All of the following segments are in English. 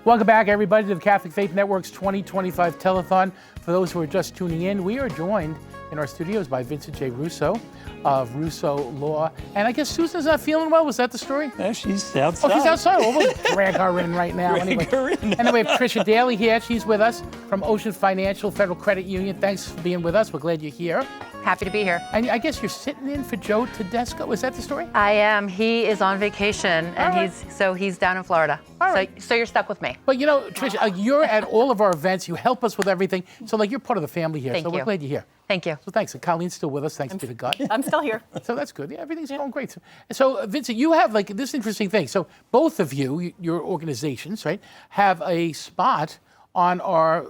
Welcome back, everybody, to the Catholic Faith Network's 2025 Telethon. For those who are just tuning in, we are joined in our studios by Vincent J. Russo of Russo Law. And I guess Susan's not feeling well. Was that the story? Yeah, she's outside. Oh, she's outside. Well, we'll drag her in right now. Drag her in. And then we have Tricia Daly here. She's with us from Ocean Financial Federal Credit Union. Thanks for being with us. We're glad you're here. Happy to be here. And I guess you're sitting in for Joe Tedesco. Is that the story? I am. He is on vacation, and right. he's down in Florida. All right. So you're stuck with me. But you know, Tricia, you're at all of our events. You help us with everything. So you're part of the family here. Thank so we're you. glad you're here. Thank you. So thanks. And Colleen's still with us. Thanks be to God. I'm still here. So that's good. Yeah, everything's going great. So Vincent, you have this interesting thing. So both of you, your organizations, right, have a spot on our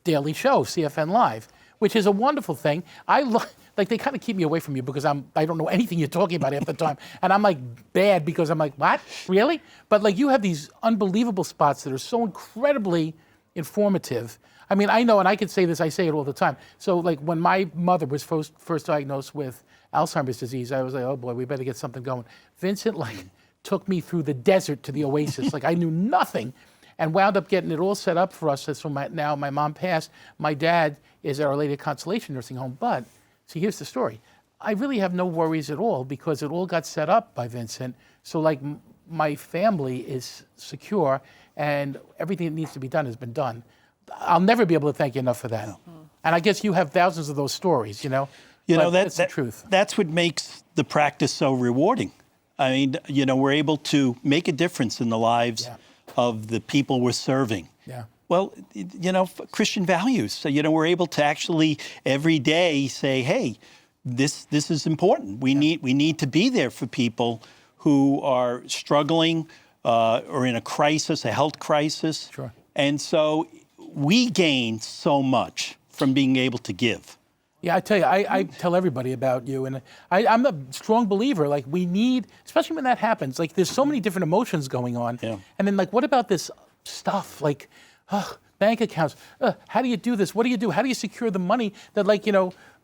daily show, CFN Live, which is a wonderful thing. They kind of keep me away from you because I don't know anything you're talking about half the time. And I'm bad because I'm what? Really? But you have these unbelievable spots that are so incredibly informative. I mean, I know, and I could say this, I say it all the time. So when my mother was first diagnosed with Alzheimer's disease, I was like, oh boy, we better get something going. Vincent took me through the desert to the oasis. I knew nothing and wound up getting it all set up for us. So now my mom passed. My dad is at Our Lady of Consolation Nursing Home. But see, here's the story. I really have no worries at all because it all got set up by Vincent. So my family is secure and everything that needs to be done has been done. I'll never be able to thank you enough for that. No. And I guess you have thousands of those stories, that's the truth. That's what makes the practice so rewarding. I mean, we're able to make a difference in the lives of the people we're serving. Yeah. Well, Christian values. So, we're able to actually every day say, hey, this is important. We need to be there for people who are struggling or in a crisis, a health crisis. Sure. And so we gain so much from being able to give. Yeah, I tell you, I tell everybody about you, and I'm a strong believer. We need, especially when that happens. There's so many different emotions going on, and then what about this stuff? Bank accounts. How do you do this? What do you do? How do you secure the money that,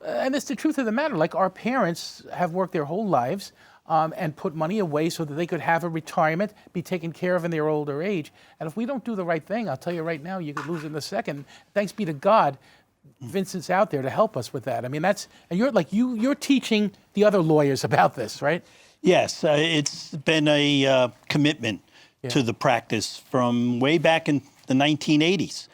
and it's the truth of the matter. Our parents have worked their whole lives and put money away so that they could have a retirement, be taken care of in their older age. And if we don't do the right thing, I'll tell you right now, you could lose it in a second. Thanks be to God, Vincent's out there to help us with that. I mean, and you're teaching the other lawyers about this, right? Yes, it's been a commitment to the practice from way back in the 1980s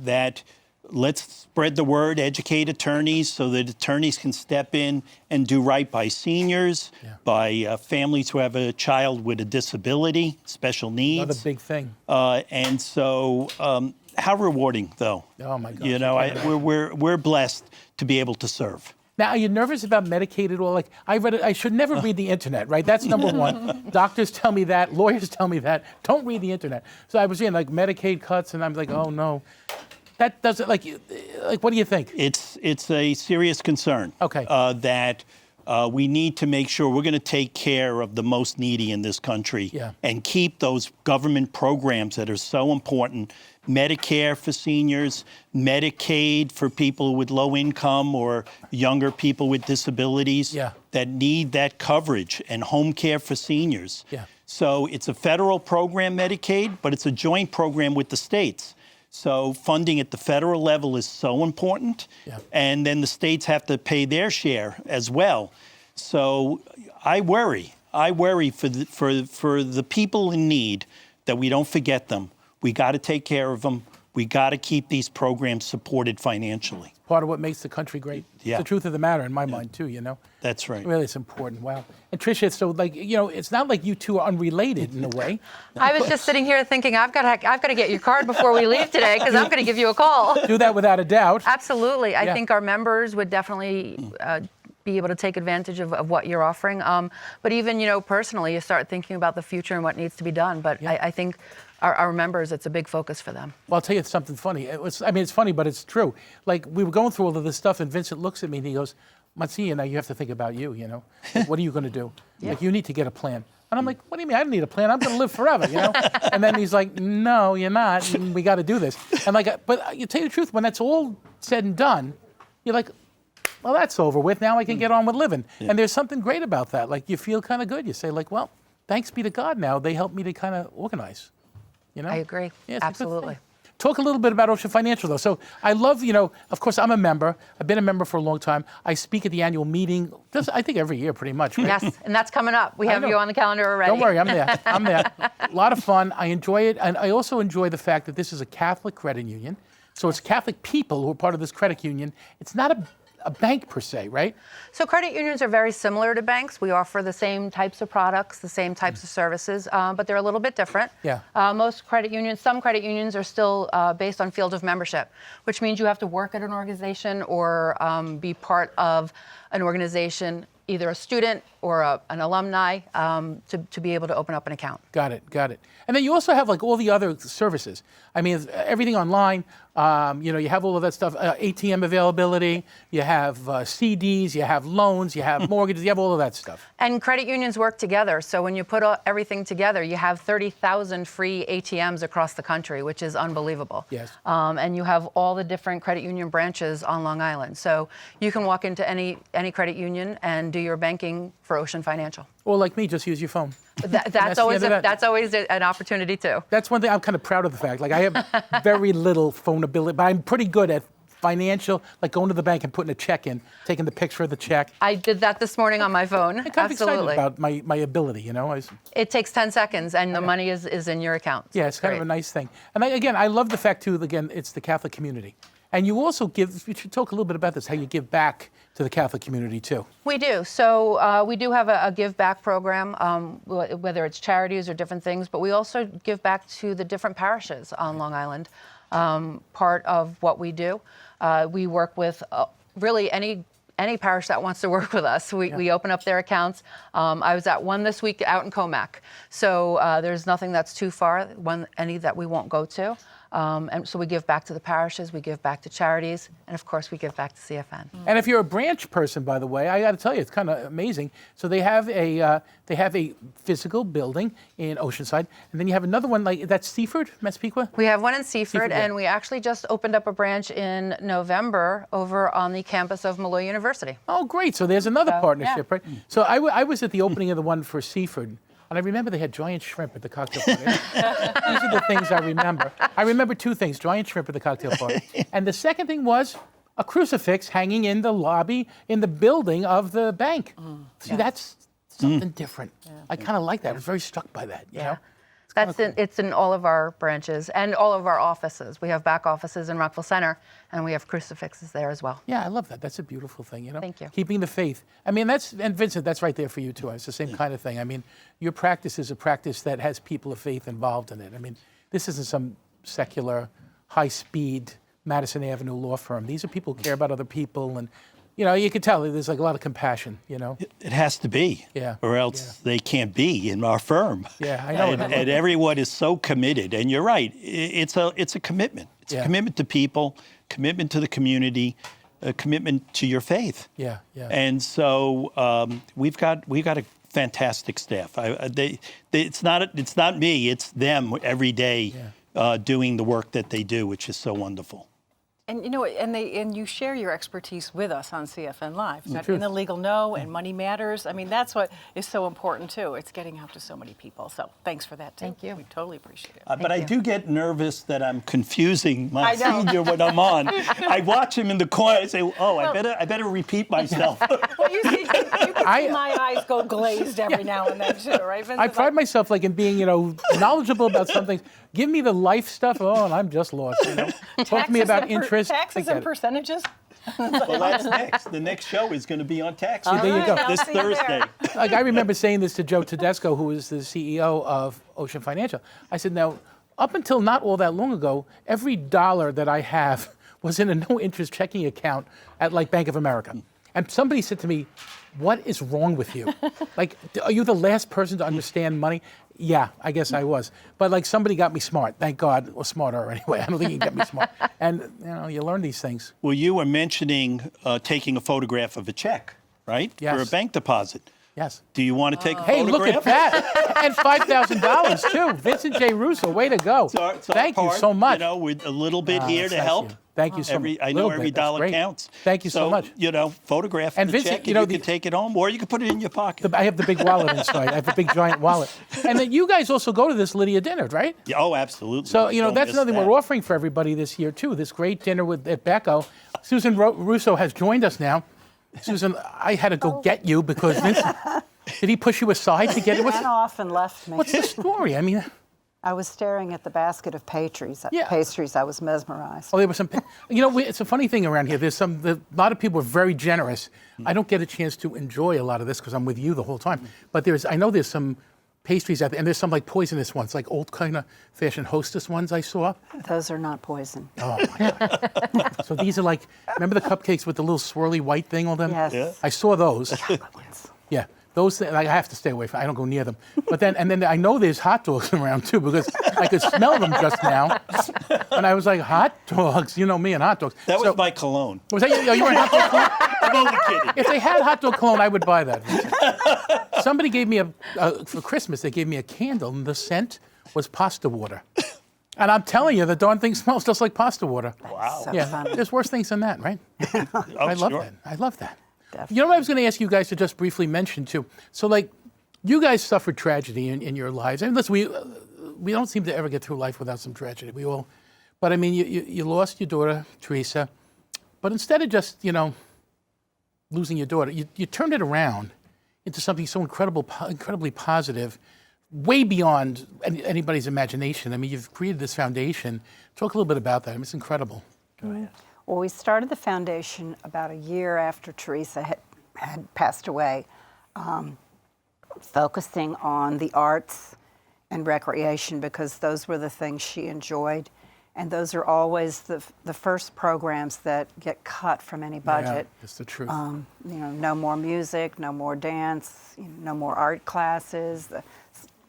that let's spread the word, educate attorneys so that attorneys can step in and do right by seniors, by families who have a child with a disability, special needs. Another big thing. And so how rewarding, though. Oh, my God. We're blessed to be able to serve. Now, are you nervous about Medicaid at all? I read it. I should never read the internet, right? That's number one. Doctors tell me that. Lawyers tell me that. Don't read the internet. So I was reading Medicaid cuts, and I'm like, oh no, that doesn't what do you think? It's a serious concern. Okay. That we need to make sure we're going to take care of the most needy in this country and keep those government programs that are so important. Medicare for seniors, Medicaid for people with low income or younger people with disabilities that need that coverage, and home care for seniors. Yeah. So it's a federal program, Medicaid, but it's a joint program with the states. So funding at the federal level is so important, and then the states have to pay their share as well. So I worry for the people in need that we don't forget them. We got to take care of them. We got to keep these programs supported financially. Part of what makes the country great. Yeah. It's the truth of the matter in my mind too, That's right. Really, it's important. Wow. And Tricia, so it's not like you two are unrelated in a way. I was just sitting here thinking, I've got to get your card before we leave today because I'm going to give you a call. Do that without a doubt. Absolutely. I think our members would definitely be able to take advantage of what you're offering. But even, personally, you start thinking about the future and what needs to be done. But I think our members, it's a big focus for them. Well, I'll tell you something funny. It's funny, but it's true. We were going through all of this stuff, and Vincent looks at me and he goes, Mancia, now you have to think about you, What are you going to do? You need to get a plan. And I'm like, what do you mean? I don't need a plan. I'm going to live forever, And then he's like, no, you're not. And we got to do this. And but you tell you the truth, when that's all said and done, you're like, well, that's over with. Now I can get on with living. Yeah. And there's something great about that. You feel kind of good. You say well, thanks be to God now. They helped me to kind of organize. You know? I agree. Yeah, it's a good Absolutely. thing. Talk a little bit about Ocean Financial, though. So I love, you know, of course, I'm a member. I've been a member for a long time. I speak at the annual meeting, just, I think every year, pretty much. Right? Yes, and that's coming up. We have know. you on the calendar already. Don't worry, I'm there. I'm there. A lot of fun. I enjoy it. And I also enjoy the fact that this is a Catholic credit union. So it's Catholic people who are part of this credit union. It's not a bank per se, right? So credit unions are very similar to banks. We offer the same types of products, the same types of services, but they're a little bit different. Yeah. Some credit unions are still based on field of membership, which means you have to work at an organization or be part of an organization, either a student or an alumni, to be able to open up an account. Got it, got it. And then you also have like all the other services. I mean, everything online, you know, you have all of that stuff, ATM availability, you have CDs, you have loans, you have mortgages, you have all of that stuff. And credit unions work together. So when you put everything together, you have 30,000 free ATMs across the country, which is unbelievable. Yes. And you have all the different credit union branches on Long Island. So you can walk into any credit union and do your banking for Ocean Financial. Or like me, just use your phone. That's always an opportunity too. That's one thing I'm kind of proud of the fact. Like I have very little phone ability, but I'm pretty good at financial, like going to the bank and putting a check in, taking the picture of the check. I did that this morning on my phone. I'm kind of Absolutely. excited about my ability, you know. It takes 10 seconds and the money is in your account. So Yeah, it's kind of a nice thing. And again, I love the fact too, again, it's the Catholic community. And you also give, we should talk a little bit about this, how you give back to the Catholic community too. We do. So we do have a give back program, whether it's charities or different things, but we also give back to the different parishes on Long Island. Part of what we do, we work with really any parish that wants to work with us. We open up their accounts. I was at one this week out in Comac. So there's nothing that's too far, any that we won't go to. And so we give back to the parishes, we give back to charities, and of course we give back to CFN. And if you're a branch person, by the way, I got to tell you, it's kind of amazing. So they have a physical building in Oceanside, and then you have another one like that's Seaford, Massapequa. We have one in Seaford, yeah. and we actually just opened up a branch in November over on the campus of Malloy University. Oh, great! So there's another partnership, yeah. right? So I was at the opening of the one for Seaford. And I remember they had giant shrimp at the cocktail party. These are the things I remember. I remember two things, giant shrimp at the cocktail party. And the second thing was a crucifix hanging in the lobby in the building of the bank. See, that's something different. I kind of like that. I was very struck by that, you know? It's in all of our branches and all of our offices. We have back offices in Rockville Center, and we have crucifixes there as well. Yeah, I love that. That's a beautiful thing, you know? Thank you. Keeping the faith. I mean, and Vincent, that's right there for you too. It's the same kind of thing. I mean, your practice is a practice that has people of faith involved in it. I mean, this isn't some secular, high-speed Madison Avenue law firm. These are people who care about other people, and you know, you can tell there's like a lot of compassion, you know? It has to be, Yeah. or else they can't be in our firm. Yeah, I know. And everyone is so committed. And you're right, it's a commitment. It's a commitment to people, commitment to the community, a commitment to your faith. Yeah, yeah. And so we've got a fantastic staff. It's not me, it's them every day doing the work that they do, which is so wonderful. And you know, and you share your expertise with us on CFN Live. In the legal know and money matters. I mean, that's what is so important too. It's getting out to so many people. So thanks for that too. Thank you. We totally appreciate it. But I do get nervous that I'm confusing my I know. senior when I'm on. I watch him in the corner. I say, "Oh, I better repeat myself." Well, you can see my eyes go glazed every now and then too, right, Vincent? I pride myself like in being, you know, knowledgeable about some things. Give me the life stuff. Oh, and I'm just lost. You know? Talk to me about interest. Taxes and percentages. Well, that's next. The next show is going to be on tax. There you go. This see you there. Thursday. Like I remember saying this to Joe Tedesco, who is the CEO of Ocean Financial. I said, now, up until not all that long ago, every dollar that I have was in a no-interest checking account at like Bank of America. And somebody said to me, what is wrong with you? Like, are you the last person to understand money? Yeah, I guess I was. But like somebody got me smart. Thank God, or smarter anyway. I don't think he can get me smart. And you know, you learn these things. Well, you were mentioning taking a photograph of a check, right? Yes. For a bank deposit. Yes. Do you want to take a Hey, photograph? look at that. And $5,000 too. Vincent J. Russo, way to go. It's our Thank you part, so much. You know, we're a little bit here that's to nice help. of you. Thank you so much. I know every dollar counts. Thank you so much. You know, photograph And the Vincent, check you know, and you can take it home, or you can put it in your pocket. I have the big wallet inside. I have a big giant wallet. And then you guys also go to this Lydia dinner, right? Yeah, oh, absolutely. So, you know, Don't that's miss another thing that. we're offering for everybody this year, too. This great dinner at Becco. Susan Russo has joined us now. Susan, I had to go get you because Vincent, did he push you aside to get it? He ran off and left me. What's the story? I mean, I was staring at the basket of pastries. Yeah. I was mesmerized. oh, there was some, you know, it's a funny thing around here. A lot of people are very generous. I don't get a chance to enjoy a lot of this because I'm with you the whole time. But I know there's some pastries out there, and there's some like poisonous ones, like old kind of fashioned Hostess ones I saw. Those are not poison. Oh my God. So these are like, remember the cupcakes with the little swirly white thing on them? Yes. Yeah. I saw those. Yeah, those I have to stay away from. I don't go near them. But then I know there's hot dogs around too because I could smell them just now, and I was like, hot dogs. You know me and hot dogs. That was my cologne. Was that you? You were in hot dog cologne? I'm only kidding. If they had hot dog cologne, I would buy that. Somebody gave me for Christmas. They gave me a candle, and the scent was pasta water. And I'm telling you, the darn thing smells just like pasta water. Wow. So Yeah, funny. there's worse things than that, right? I love sure. that. I love that. Definitely. You know what I was going to ask you guys to just briefly mention too? So like, you guys suffered tragedy in your lives. And listen, we don't seem to ever get through life without some tragedy. We all, but I mean, you lost your daughter, Teresa, but instead of just, you know, losing your daughter, you turned it around into something so incredibly positive, way beyond anybody's imagination. I mean, you've created this foundation. Talk a little bit about that. I mean, it's incredible. Well, we started the foundation about a year after Teresa had passed away, focusing on the arts and recreation because those were the things she enjoyed. And those are always the first programs that get cut from any budget. Yeah, that's the truth. You know, no more music, no more dance, no more art classes,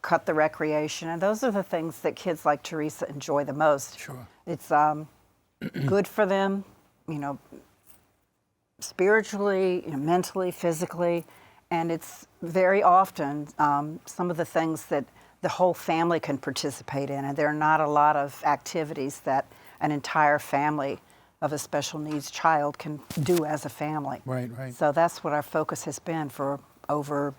cut the recreation. And those are the things that kids like Teresa enjoy the most. Sure. It's good for them, you know, spiritually, you know, mentally, physically. And it's very often some of the things that the whole family can participate in. And there are not a lot of activities that an entire family of a special needs child can do as a family. Right. So that's what our focus has been for over,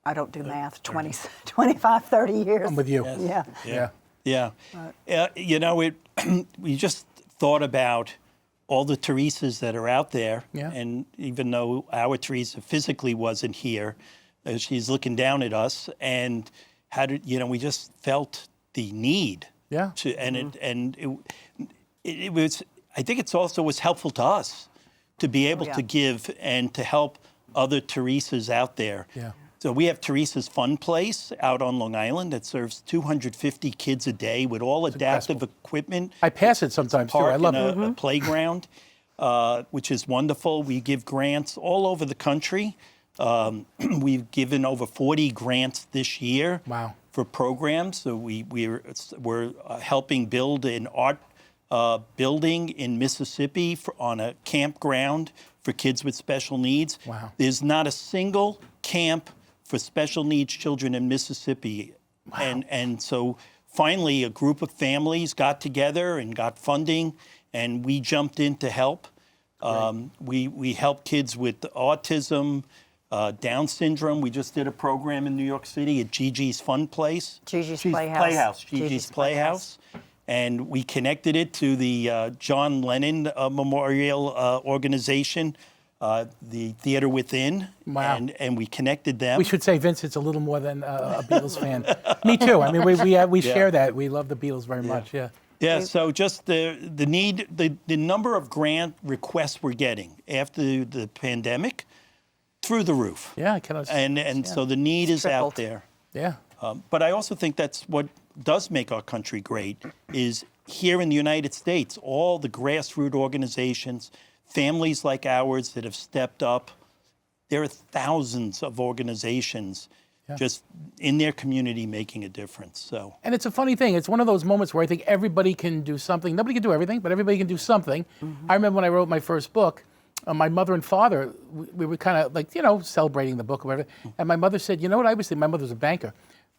I don't do math, 20, 25, 30 years. I'm with you. Yeah. Yeah. Yeah. You know, we just thought about all the Teresas that are out there. Yeah. And even though our Teresa physically wasn't here, she's looking down at us. And we just felt the need. Yeah. It was, I think it's also was helpful to us to be able to give and to help other Teresas out there. Yeah. So we have Teresa's Fun Place out on Long Island that serves 250 kids a day with all adaptive equipment. I pass it sometimes too. I love it. A playground, which is wonderful. We give grants all over the country. We've given over 40 grants this year. Wow. For programs. So we're helping build an art building in Mississippi on a campground for kids with special needs. Wow. There's not a single camp for special needs children in Mississippi. Wow. And so finally a group of families got together and got funding, and we jumped in to help. We help kids with autism, Down syndrome. We just did a program in New York City at Gigi's Fun Place. Gigi's Playhouse. Gigi's Playhouse. And we connected it to the John Lennon Memorial Organization, the Theater Within. Wow. And we connected them. We should say Vincent's a little more than a Beatles fan. Me too. I mean, we share that. We love the Beatles very much. Yeah. Yeah, so just the need, the number of grant requests we're getting after the pandemic, through the roof. Yeah, I cannot. So the need is out tripled. there. Yeah. But I also think that's what does make our country great is here in the United States, all the grassroots organizations, families like ours that have stepped up. There are thousands of organizations just in their community making a difference. So. And it's a funny thing. It's one of those moments where I think everybody can do something. Nobody can do everything, but everybody can do something. I remember when I wrote my first book, my mother and father, we were kind of like, celebrating the book or whatever. And my mother said, you know what I was thinking? My mother's a banker.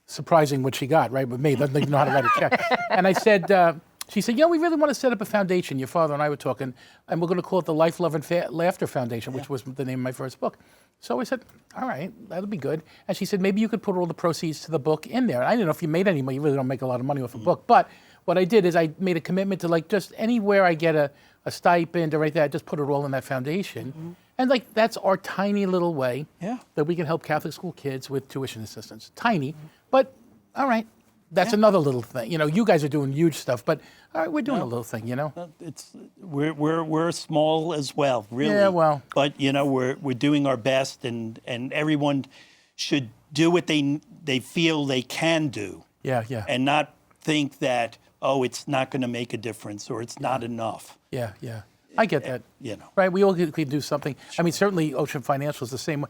Surprising what she got, right, with me. Doesn't even know how to write a check. And I said, she said, we really want to set up a foundation. Your father and I were talking, and we're going to call it the Life, Love, and Laughter Foundation, which was the name of my first book. So I said, all right, that'll be good. And she said, maybe you could put all the proceeds to the book in there. And I didn't know if you made any money. You really don't make a lot of money off a book. But what I did is I made a commitment to, like, just anywhere I get a stipend or right there, I just put it all in that foundation. And, like, that's our tiny little way that we can help Catholic school kids with tuition assistance. Tiny, but all right. That's another little thing. You guys are doing huge stuff, but all right, we're doing a little thing. We're small as well, really. Yeah, well. But we're doing our best, and everyone should do what they feel they can do. Yeah. And not think that it's not going to make a difference or it's not enough. Yeah. I get that. Right? We all can do something. Sure. I mean, certainly Ocean Financial is the same way.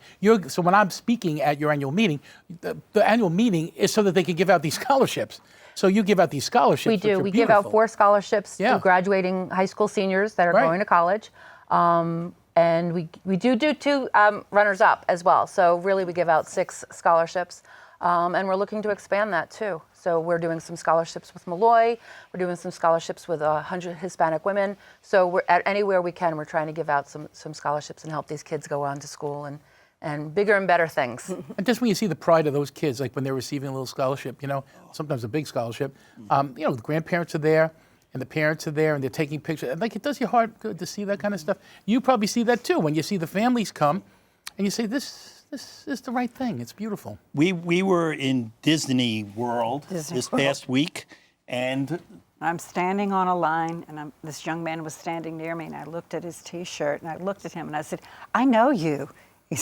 So when I'm speaking at your annual meeting, the annual meeting is so that they can give out these scholarships. So you give out these scholarships. We do. We give out 4 scholarships to graduating high school seniors that are going to college. And we do 2 runners-up as well. So really we give out 6 scholarships. And we're looking to expand that too. So we're doing some scholarships with Malloy. We're doing some scholarships with 100 Hispanic women. So we're at anywhere we can, we're trying to give out some scholarships and help these kids go on to school and bigger and better things. And just when you see the pride of those kids, like when they're receiving a little scholarship, sometimes a big scholarship, the grandparents are there and the parents are there and they're taking pictures. And like, it does your heart good to see that kind of stuff. You probably see that too when you see the families come and you say, this is the right thing. It's beautiful. We were in Disney World this past week, and I'm standing on a line, and this young man was standing near me, and I looked at his T-shirt, and I looked at him, and I said, I know you. He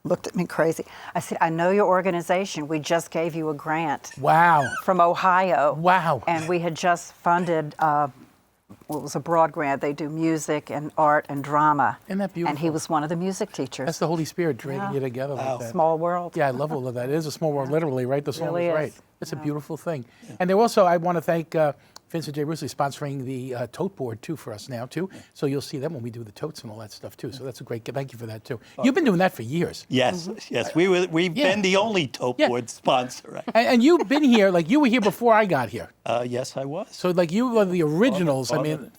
looked at me crazy. I said, I know your organization. We just gave you a grant. Wow. From Ohio. Wow. And we had just funded it was a broad grant. They do music and art and drama. Isn't that beautiful? And he was one of the music teachers. That's the Holy Spirit dragging you together like that. Small world. Yeah, I love all of that. It is a small world, literally, right? The song Really is is. right. It's a beautiful thing. And there also, I want to thank Vincent J. Russo sponsoring the tote board, too, for us now, too. So you'll see them when we do the totes and all that stuff, too. So that's a great, thank you for that, too. You've been doing that for years. Yes. We've been the only tote board sponsor. Right? And you've been here, like you were here before I got here. Yes, I was. So like you were the originals.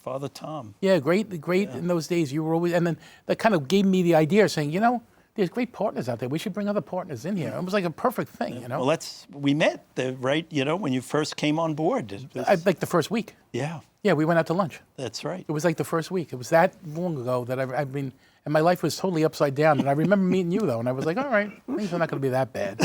Father Tom. Yeah, great in those days. You were always, and then that kind of gave me the idea, saying, there's great partners out there. We should bring other partners in here. It was like a perfect thing, Well, we met, when you first came on board. Like the first week. Yeah. Yeah, we went out to lunch. That's right. It was like the first week. It was that long ago that and my life was totally upside down. And I remember meeting you, though, and I was like, all right, things are not going to be that bad.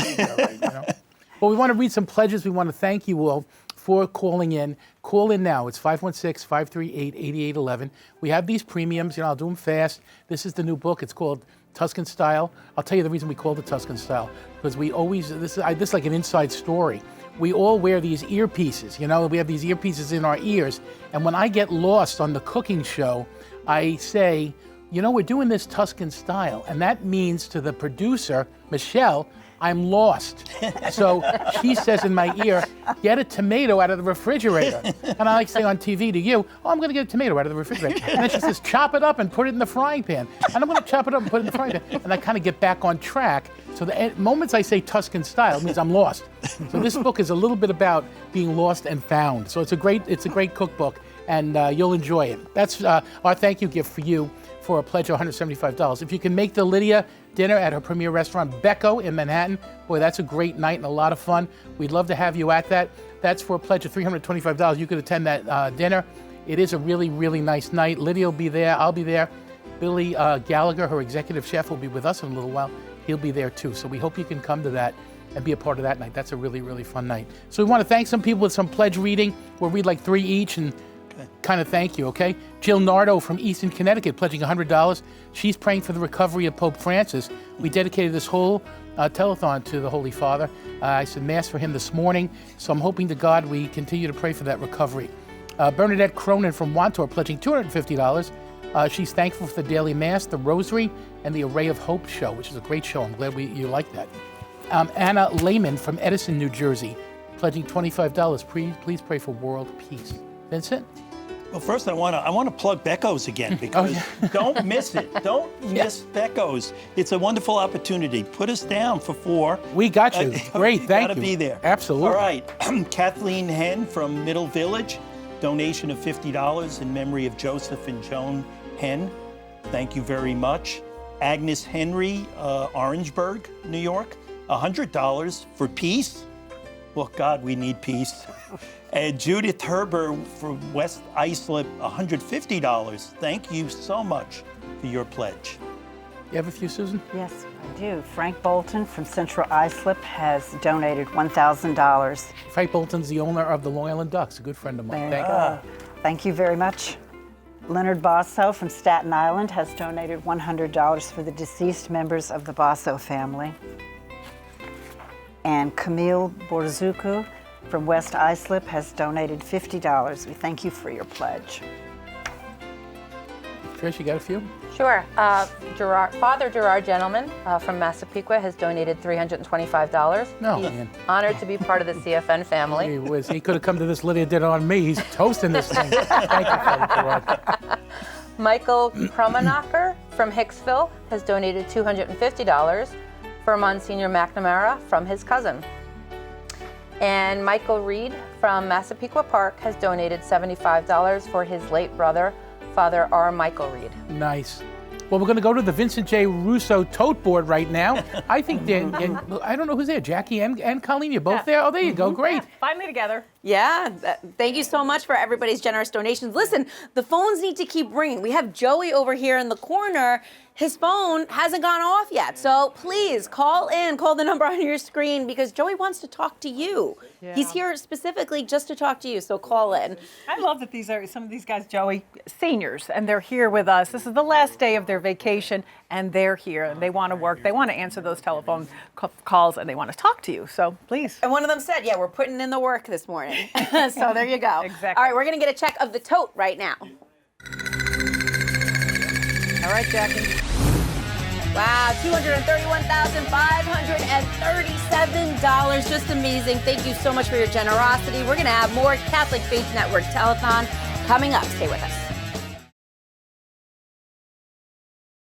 Well, we want to read some pledges. We want to thank you all for calling in. Call in now. It's 516-538-8811. We have these premiums. I'll do them fast. This is the new book. It's called Tuscan Style. I'll tell you the reason we called it Tuscan Style, because we always, this is like an inside story. We all wear these earpieces, we have these earpieces in our ears, and when I get lost on the cooking show, I say, we're doing this Tuscan Style, and that means to the producer, Michelle, I'm lost. So she says in my ear, get a tomato out of the refrigerator. And I like saying on TV to you, I'm going to get a tomato out of the refrigerator. And then she says, chop it up and put it in the frying pan. And I'm going to chop it up and put it in the frying pan. And I kind of get back on track. So the moments I say Tuscan Style, it means I'm lost. So this book is a little bit about being lost and found. So it's a great cookbook, and you'll enjoy it. That's our thank you gift for you for a pledge of $175. If you can make the Lydia dinner at her premier restaurant, Becco in Manhattan, boy, that's a great night and a lot of fun. We'd love to have you at that. That's for a pledge of $325. You could attend that dinner. It is a really, really nice night. Lydia will be there. I'll be there. Billy Gallagher, her executive chef, will be with us in a little while. He'll be there too. So we hope you can come to that and be a part of that night. That's a really, really fun night. So we want to thank some people with some pledge reading. We'll read like 3 each and kind of thank you, okay? Jill Nardo from Easton, Connecticut, pledging $100. She's praying for the recovery of Pope Francis. We dedicated this whole telethon to the Holy Father. I said Mass for him this morning, so I'm hoping to God we continue to pray for that recovery. Bernadette Cronin from Wantor, pledging $250. She's thankful for the daily Mass, the Rosary, and the Array of Hope show, which is a great show. I'm glad you like that. Anna Lehman from Edison, New Jersey, pledging $25. Please pray for world peace. Vincent? Well, first I want to plug Becco's again because don't miss it. Don't miss Becco's. It's a wonderful opportunity. Put us down for 4. We got you. Great, thank you. Gotta be there. Absolutely. All right, Kathleen Henn from Middle Village, donation of $50 in memory of Joseph and Joan Henn. Thank you very much. Agnes Henry, Orangeburg, New York, $100 for peace. Well, God, we need peace. And Judith Herber from West Islip, $150. Thank you so much for your pledge. You have a few, Susan? Yes, I do. Frank Bolton from Central Islip has donated $1,000. Frank Bolton's the owner of the Long Island Ducks, a good friend of mine. There you go. Thank you very much. Leonard Basso from Staten Island has donated $100 for the deceased members of the Basso family. And Camille Borzuku from West Islip has donated $50. We thank you for your pledge. Trish, you got a few? Sure. Father Gerard Gentleman from Massapequa has donated $325. No, He's man. honored to be part of the CFN family. He could have come to this Lydia dinner on me. He's toasting this thing. Thank you, Father Gerard. Michael Krummenacher from Hicksville has donated $250 for Monsignor McNamara from his cousin. And Michael Reed from Massapequa Park has donated $75 for his late brother, Father R. Michael Reed. Nice. Well, we're going to go to the Vincent J. Russo tote board right now. I think I don't know who's there. Jackie and Colleen, you're both there? Oh, there you go. Great. Finally together. Yeah, thank you so much for everybody's generous donations. Listen, the phones need to keep ringing. We have Joey over here in the corner. His phone hasn't gone off yet, so please call in, call the number on your screen because Joey wants to talk to you. Yeah. He's here specifically just to talk to you, so call in. I love that these are some of these guys, Joey, seniors, and they're here with us. This is the last day of their vacation, and they're here, and they want to work. They want to answer those telephone calls, and they want to talk to you. So please. And one of them said, yeah, we're putting in the work this morning. So there you go. Exactly. All right, we're going to get a check of the tote right now. All right, Jackie. Wow, $231,537. Just amazing. Thank you so much for your generosity. We're going to have more Catholic Faith Network Telethon coming up. Stay with us.